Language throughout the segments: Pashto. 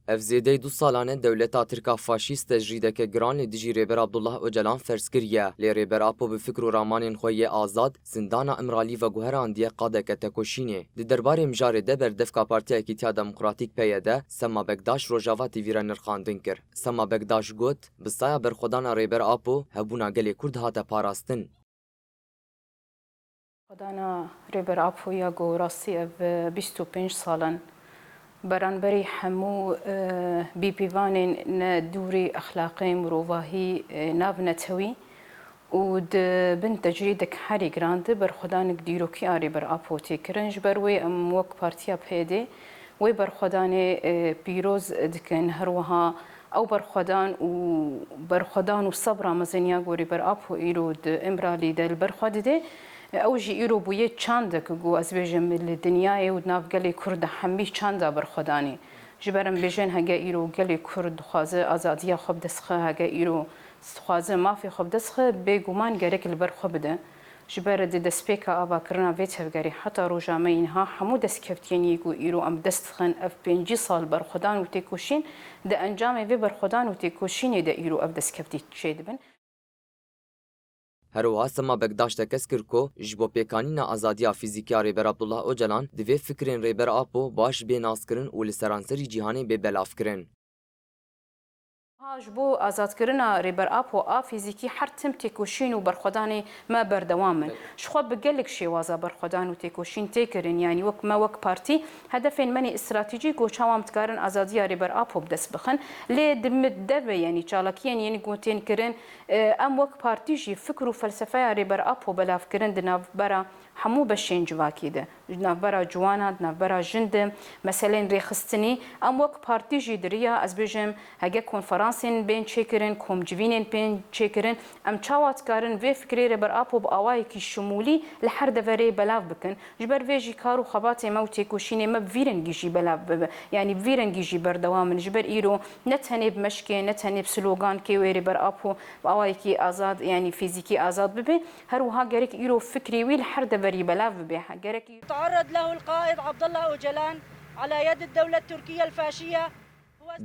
افزیده دو سالانه دولتا ترکا فاشیست جریدک گران لی دجی ریبر عبدالله اوجلان فرس کریه لی ریبر اپو به فکر و رامانین خوی آزاد زندانا امرالی و گوهران دیه قادک تکوشینه دی دربار مجاره ده بر دفکا پارتی اکیتیا دموکراتیک پیده سما بگداش روژاوا تیویرا نرخاندن کر سما بگداش گوت بستایا برخودان ریبر اپو هبونا گلی کرد هاته پاراستن خدانا ریبر اپو یا گو راستی اف 25 سالن برانبری همو بیپیوانین دوری اخلاقی مروواهی ناو نتوی و بن تجریدك حري جراند بر خدانك ديروكي آري بر آبوتي كرنج بروي أم وك بارتيا بهدي وي بر خداني بيروز دكن هروها أو بر خدان والصبرة مزنيا غوري بر آبو إيرود إمرالي دل بر خددي أو جي إيرو بويه چاندك جو أزبيجم الدنيا ودناف قالي كرد حمي چاندا بر خداني جبرم بيجن هجا إيرو قالي كرد خوازه أزادية خب دسخه هجا إيرو خوازه مافی خوب دسخه بگومان گرک البرخو بده جبر دسپیکا آبا کرنا ویت هفگری حتی روزامه اینها همو دست کفتینی گو ایرو ام دست خن اف 5 سال برخودان و تکوشین ده انجام وی برخودان و تکوشینی ده ایرو اف دست کفتی شید بن هروها سما بگداش تکس کرکو جبو پیکانینا آزادیا فیزیکیا ریبر عبدالله اوجلان دوی فکرین ریبر آپو باش بی ناس کرن و لسرانسری جیهانی بی بلاف کرن هاج بو آزاد کرنا ریبر آپ و آ فیزیکی هر تم تکوشین و برخودانی ما بردوامن شخو بقلك شي وازا برخودان و تکوشین تکرن يعني وك ما وك بارتي هدفين مني استراتيجيك و شوام تكارن آزادية ریبر آپ بدس بخن لي دمدبه يعني چالاكيان يعني قوتين كرن ام وك بارتي جي فكر و فلسفه ریبر آپ بلاف كرن دناف برا همو بشين جواكي ده دناف برا جوانا دناف برا جند مثلا ريخستني ام وك بارتي جي دريا از بيجم هجا كونفرانسين بين تشيكرن كومجوينين بين تشيكرن ام تشاوات كارن في فكري ربر ابو باوايكي شمولي لحر دفري بلاف بكن جبر فيجي كارو خباتي موتي كوشيني ما بفيرن جيجي بلاف يعني بفيرن جيجي بردوام جبر ايرو نتهني بمشكي نتهني بسلوغان كي ربر ابو باوايكي ازاد يعني فيزيكي ازاد ببي هروها جريك ايرو فكري ويل حر دفري بلاف ببي جريك تعرض له القائد عبد الله اوجلان على يد الدولة التركية الفاشية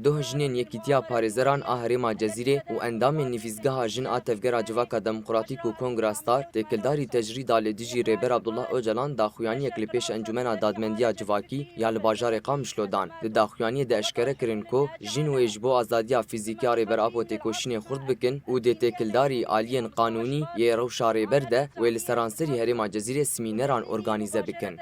دو هجنین یکیتیا پارێزەران ئا هەرێما جەزیرێ و ئەندامên nivîzgeha jin a tevgera civaka demokratîk û kongrastar têkildarî tecrîda lê dijî rêber Abdullah Öcalan daxuyaniyek li pêş encumena dadmendiya civakî ya li bajarê Qamişlo dan. Di daxuyaniyê de eşkere kirin ku jin wê ji bo azadiya fîzîkiya rêber apo têkoşînê xurt bikin û dê têkildarî aliyên qanûnî yê rewşa rêber de wê li seranserî herêma cezîrê simîneran organîze bikin.